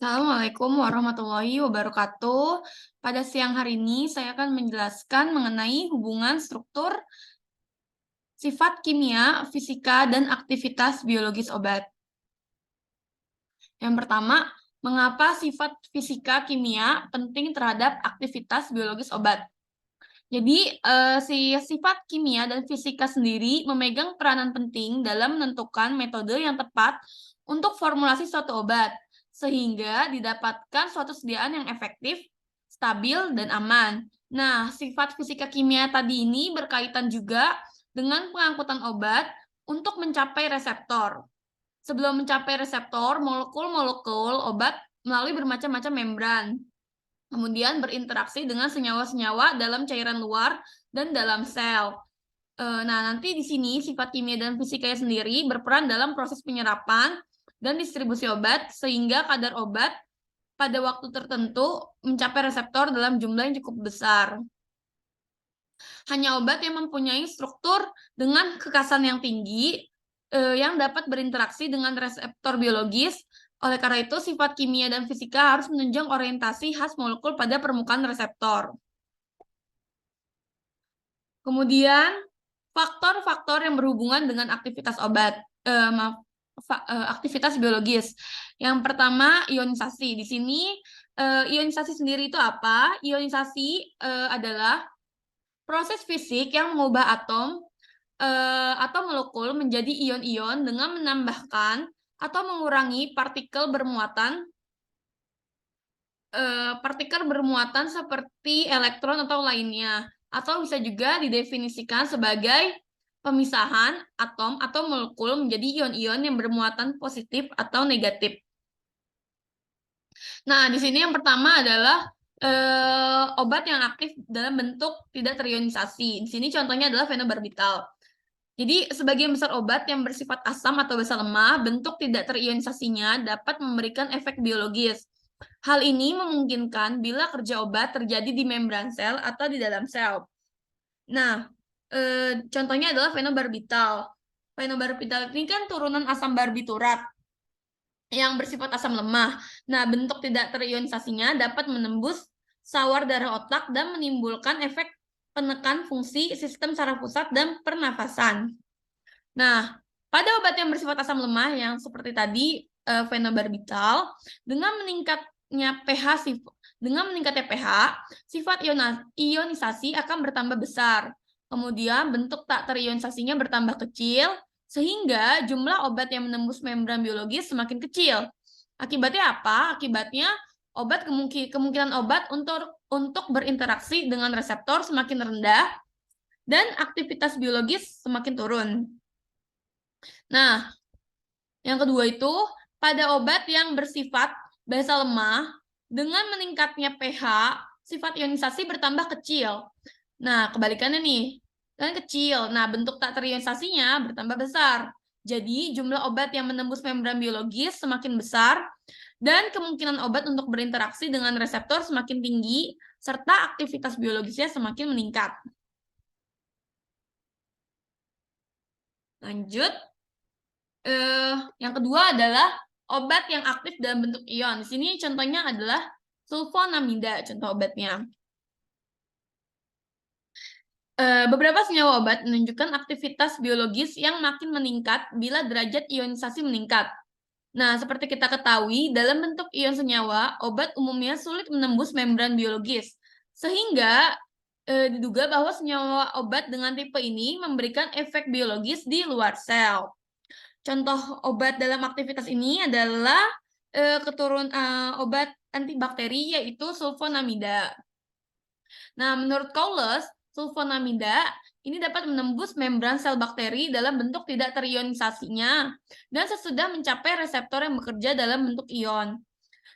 Assalamualaikum warahmatullahi wabarakatuh. Pada siang hari ini, saya akan menjelaskan mengenai hubungan struktur, sifat kimia, fisika, dan aktivitas biologis obat. Yang pertama, mengapa sifat fisika kimia penting terhadap aktivitas biologis obat? Jadi, si sifat kimia dan fisika sendiri memegang peranan penting dalam menentukan metode yang tepat untuk formulasi suatu obat, sehingga didapatkan suatu sediaan yang efektif, stabil, dan aman. Nah, sifat fisika kimia tadi ini berkaitan juga dengan pengangkutan obat untuk mencapai reseptor. Sebelum mencapai reseptor, molekul-molekul obat melalui bermacam-macam membran. Kemudian berinteraksi dengan senyawa-senyawa dalam cairan luar dan dalam sel. Nah, nanti di sini sifat kimia dan fisikanya sendiri berperan dalam proses penyerapan dan distribusi obat sehingga kadar obat pada waktu tertentu mencapai reseptor dalam jumlah yang cukup besar. Hanya obat yang mempunyai struktur dengan kekasan yang tinggi yang dapat berinteraksi dengan reseptor biologis. Oleh karena itu, sifat kimia dan fisika harus menunjang orientasi khas molekul pada permukaan reseptor. Kemudian, faktor-faktor yang berhubungan dengan aktivitas obat, aktivitas biologis. Yang pertama, ionisasi. Di sini, ionisasi sendiri itu apa? Ionisasi adalah proses fisik yang mengubah atom atau molekul menjadi ion-ion dengan menambahkan atau mengurangi partikel bermuatan seperti elektron atau lainnya, atau bisa juga didefinisikan sebagai pemisahan atom atau molekul menjadi ion-ion yang bermuatan positif atau negatif. Nah, di sini yang pertama adalah obat yang aktif dalam bentuk tidak terionisasi. Di sini contohnya adalah fenobarbital. Jadi, sebagian besar obat yang bersifat asam atau basa lemah, bentuk tidak terionisasinya dapat memberikan efek biologis. Hal ini memungkinkan bila kerja obat terjadi di membran sel atau di dalam sel. Nah, contohnya adalah fenobarbital. Fenobarbital ini kan turunan asam barbiturat yang bersifat asam lemah. Nah, bentuk tidak terionisasinya dapat menembus sawar darah otak dan menimbulkan efek penekan fungsi sistem saraf pusat dan pernafasan. Nah, pada obat yang bersifat asam lemah yang seperti tadi fenobarbital, dengan meningkatnya pH, sifat ionisasi akan bertambah besar. Kemudian bentuk tak terionisasinya bertambah kecil, sehingga jumlah obat yang menembus membran biologis semakin kecil. Akibatnya apa? Akibatnya kemungkinan obat untuk berinteraksi dengan reseptor semakin rendah dan aktivitas biologis semakin turun. Nah, yang kedua itu pada obat yang bersifat basa lemah dengan meningkatnya pH, sifat ionisasi bertambah kecil. Nah, kebalikannya nih, kan kecil. Nah, bentuk tak terionisasinya bertambah besar. Jadi, jumlah obat yang menembus membran biologis semakin besar dan kemungkinan obat untuk berinteraksi dengan reseptor semakin tinggi serta aktivitas biologisnya semakin meningkat. Lanjut. Yang kedua adalah obat yang aktif dalam bentuk ion. Di sini contohnya adalah sulfonamida, contoh obatnya. Beberapa senyawa obat menunjukkan aktivitas biologis yang makin meningkat bila derajat ionisasi meningkat. Nah, seperti kita ketahui, dalam bentuk ion senyawa, obat umumnya sulit menembus membran biologis. Sehingga diduga bahwa senyawa obat dengan tipe ini memberikan efek biologis di luar sel. Contoh obat dalam aktivitas ini adalah obat antibakteri yaitu sulfonamida. Nah, menurut Cowles, sulfonamida ini dapat menembus membran sel bakteri dalam bentuk tidak terionisasinya dan sesudah mencapai reseptor yang bekerja dalam bentuk ion.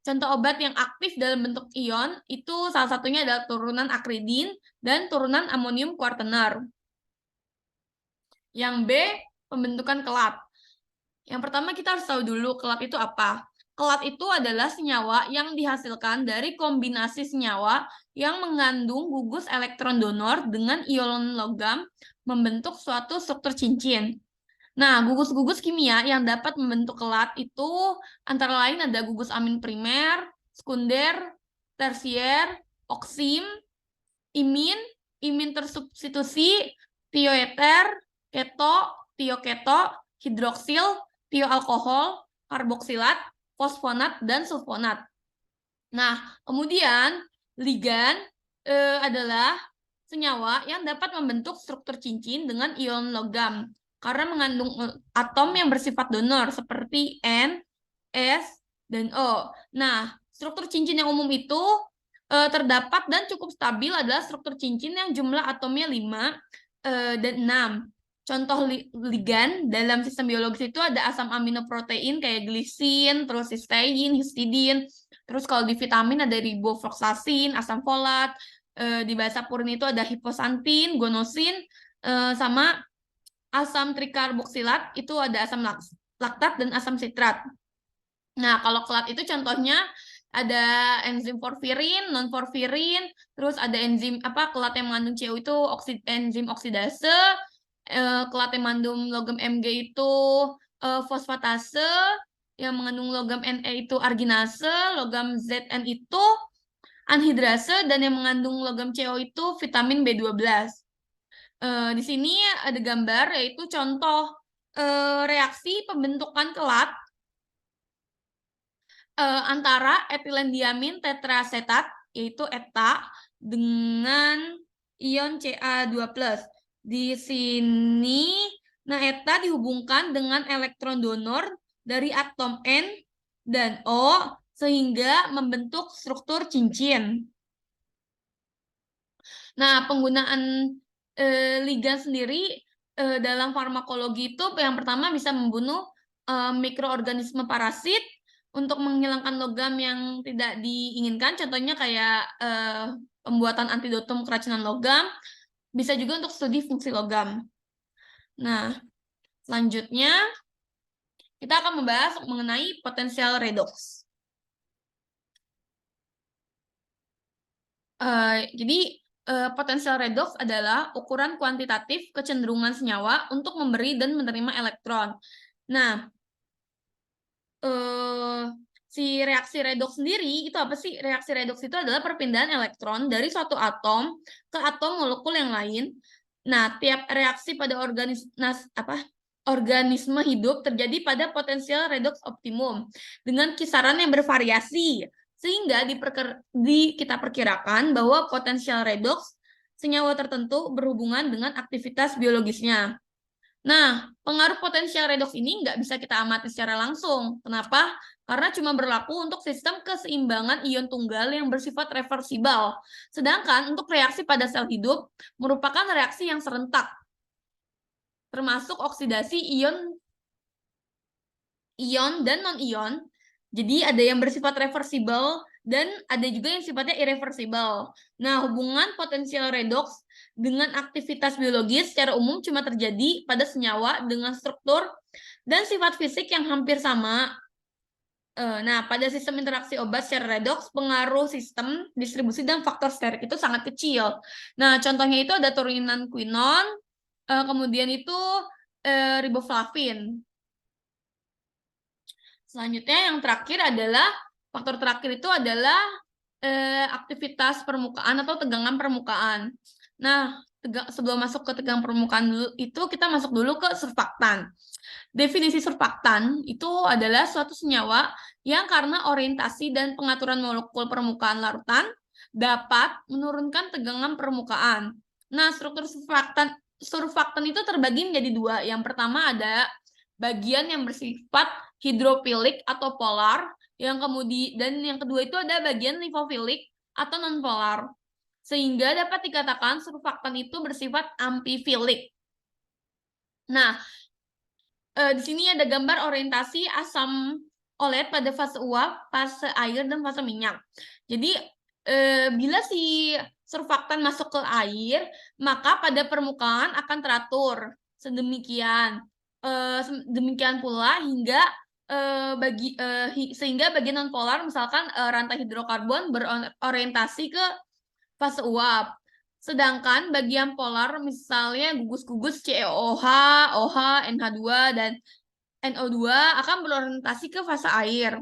Contoh obat yang aktif dalam bentuk ion itu salah satunya adalah turunan akridin dan turunan amonium kuartener. Yang B, pembentukan kelat. Yang pertama kita harus tahu dulu kelat itu apa. Kelat itu adalah senyawa yang dihasilkan dari kombinasi senyawa yang mengandung gugus elektron donor dengan ion logam membentuk suatu struktur cincin. Nah, gugus-gugus kimia yang dapat membentuk kelat itu antara lain ada gugus amin primer, sekunder, tersier, oksim, imin, imin tersubstitusi, tioeter, keto, tioketo, hidroksil, tioalkohol, karboksilat, fosfonat, dan sulfonat. Nah, kemudian ligan adalah senyawa yang dapat membentuk struktur cincin dengan ion logam karena mengandung atom yang bersifat donor seperti N, S, dan O. Nah, struktur cincin yang umum itu terdapat dan cukup stabil adalah struktur cincin yang jumlah atomnya 5 dan 6. Contoh ligan dalam sistem biologis itu ada asam amino protein kayak glisin, terus cystein, histidin. Terus kalau di vitamin ada ribofloxacin, asam folat. Di bahasa purin itu ada hiposantin, gonosin, sama asam trikarboksilat itu ada asam laktat dan asam sitrat. Nah, kalau kelat itu contohnya ada enzim porfirin, non-porfirin, terus ada enzim kelat yang mengandung CO itu enzim oksidase, kelat yang mengandung logam Mg itu fosfatase, yang mengandung logam Ne itu arginase, logam Zn itu anhidrase, dan yang mengandung logam CO itu vitamin B12. Di sini ada gambar yaitu contoh reaksi pembentukan kelat antara etilendiamin tetraasetat yaitu ETA dengan ion Ca2+. Di sini nah ETA dihubungkan dengan elektron donor dari atom N dan O sehingga membentuk struktur cincin. Nah, penggunaan ligan sendiri dalam farmakologi itu yang pertama bisa membunuh mikroorganisme parasit untuk menghilangkan logam yang tidak diinginkan, contohnya kayak pembuatan antidotum keracunan logam, bisa juga untuk studi fungsi logam. Nah, selanjutnya kita akan membahas mengenai potensial redox. Jadi potensial redox adalah ukuran kuantitatif kecenderungan senyawa untuk memberi dan menerima elektron. Nah, si reaksi redox sendiri itu apa sih? Reaksi redox itu adalah perpindahan elektron dari suatu atom ke atom molekul yang lain. Nah, tiap reaksi pada organisme hidup terjadi pada potensial redox optimum dengan kisaran yang bervariasi. Sehingga kita perkirakan bahwa potensial redox senyawa tertentu berhubungan dengan aktivitas biologisnya. Nah, pengaruh potensial redox ini nggak bisa kita amati secara langsung. Kenapa? Karena cuma berlaku untuk sistem keseimbangan ion tunggal yang bersifat reversibel. Sedangkan untuk reaksi pada sel hidup merupakan reaksi yang serentak, termasuk oksidasi ion dan non-ion. Jadi ada yang bersifat reversibel dan ada juga yang sifatnya irreversibel. Nah, hubungan potensial redox dengan aktivitas biologis secara umum cuma terjadi pada senyawa dengan struktur dan sifat fisik yang hampir sama. Nah, pada sistem interaksi obat secara redox, pengaruh sistem, distribusi, dan faktor sterik itu sangat kecil. Nah, contohnya itu ada turunan quinon, kemudian itu riboflavin. Selanjutnya yang terakhir adalah faktor terakhir itu adalah aktivitas permukaan atau tegangan permukaan. Nah, sebelum masuk ke tegangan permukaan dulu itu kita masuk dulu ke surfaktan. Definisi surfaktan itu adalah suatu senyawa yang karena orientasi dan pengaturan molekul permukaan larutan dapat menurunkan tegangan permukaan. Nah, struktur surfaktan itu terbagi menjadi dua. Yang pertama ada bagian yang bersifat hidrofilik atau polar, yang kedua itu ada bagian lipofilik atau nonpolar. Sehingga dapat dikatakan surfaktan itu bersifat amfifilik. Nah, di sini ada gambar orientasi asam olet pada fase uap, fase air, dan fase minyak. Jadi, bila si surfaktan masuk ke air, maka pada permukaan akan teratur sedemikian. Demikian pula hingga sehingga bagian nonpolar misalkan rantai hidrokarbon berorientasi ke fase uap. Sedangkan bagian polar misalnya gugus-gugus COOH, OH, NH2, dan NO2 akan berorientasi ke fase air.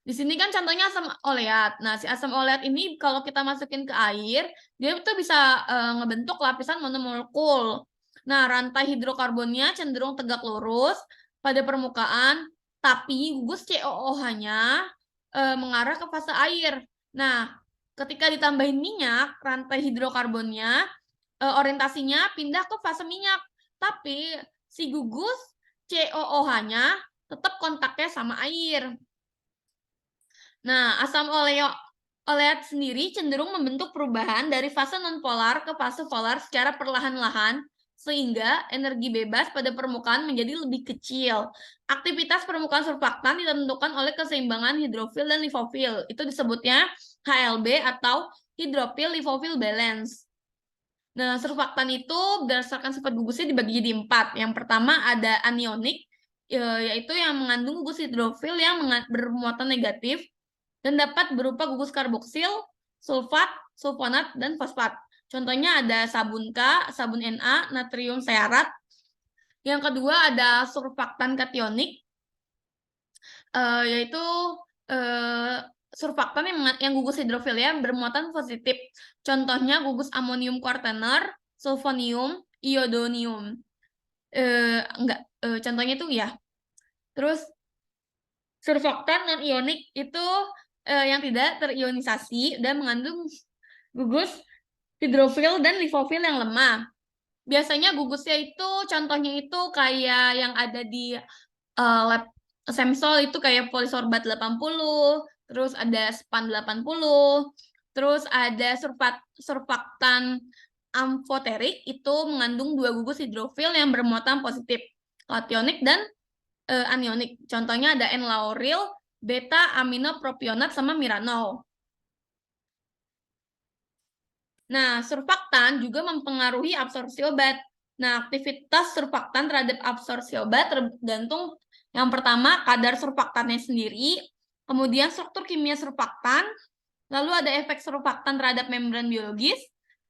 Di sini kan contohnya asam oleat. Nah, si asam oleat ini kalau kita masukin ke air, dia itu bisa ngebentuk lapisan monomolekul. Nah, rantai hidrokarbonnya cenderung tegak lurus pada permukaan, tapi gugus COOH-nya mengarah ke fase air. Nah, ketika ditambahin minyak, rantai hidrokarbonnya orientasinya pindah ke fase minyak. Tapi si gugus COOH-nya tetap kontaknya sama air. Nah, asam oleat sendiri cenderung membentuk perubahan dari fase nonpolar ke fase polar secara perlahan-lahan, sehingga energi bebas pada permukaan menjadi lebih kecil. Aktivitas permukaan surfaktan ditentukan oleh keseimbangan hidrofil dan lipofil. Itu disebutnya HLB atau hidrofil lipofil balance. Nah, surfaktan itu berdasarkan sifat gugusnya dibagi jadi 4. Yang pertama ada anionik, yaitu yang mengandung gugus hidrofil yang bermuatan negatif dan dapat berupa gugus karboksil, sulfat, sulfonat, dan fosfat. Contohnya ada sabun K, sabun Na, natrium searat. Yang kedua ada surfaktan kationik, yaitu surfaktan yang gugus hidrofil ya bermuatan positif. Contohnya gugus amonium kuartener, sulfonium, iodonium. Contohnya itu ya. Terus surfaktan non-ionik itu yang tidak terionisasi dan mengandung gugus hidrofil dan lipofil yang lemah. Biasanya gugusnya itu contohnya itu kayak yang ada di lab Semsol itu kayak polisorbat 80, terus ada span 80, terus ada surfaktan amfoterik itu mengandung 2 gugus hidrofil yang bermuatan positif, kationik dan anionik. Contohnya ada N-lauril, beta aminopropionat sama miranol. Nah, surfaktan juga mempengaruhi absorpsi obat. Nah, aktivitas surfaktan terhadap absorpsi obat tergantung yang pertama kadar surfaktannya sendiri, kemudian struktur kimia surfaktan, lalu ada efek surfaktan terhadap membran biologis,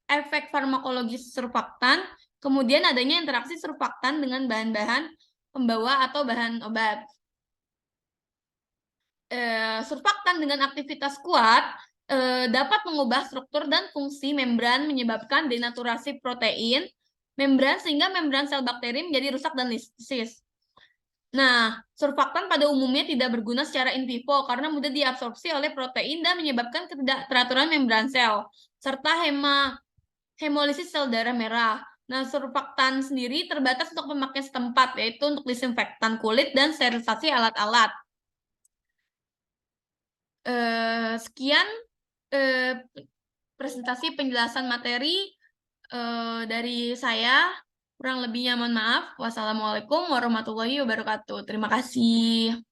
efek farmakologis surfaktan, kemudian adanya interaksi surfaktan dengan bahan-bahan pembawa atau bahan obat. Surfaktan dengan aktivitas kuat dapat mengubah struktur dan fungsi membran menyebabkan denaturasi protein membran sehingga membran sel bakteri menjadi rusak dan lisis. Nah, surfaktan pada umumnya tidak berguna secara in vivo karena mudah diabsorpsi oleh protein dan menyebabkan ketidakteraturan membran sel serta hemolisis sel darah merah. Nah, surfaktan sendiri terbatas untuk pemakaian setempat, yaitu untuk disinfektan kulit dan sterilisasi alat-alat. Sekian presentasi penjelasan materi dari saya. Kurang lebihnya mohon maaf. Wassalamualaikum warahmatullahi wabarakatuh. Terima kasih.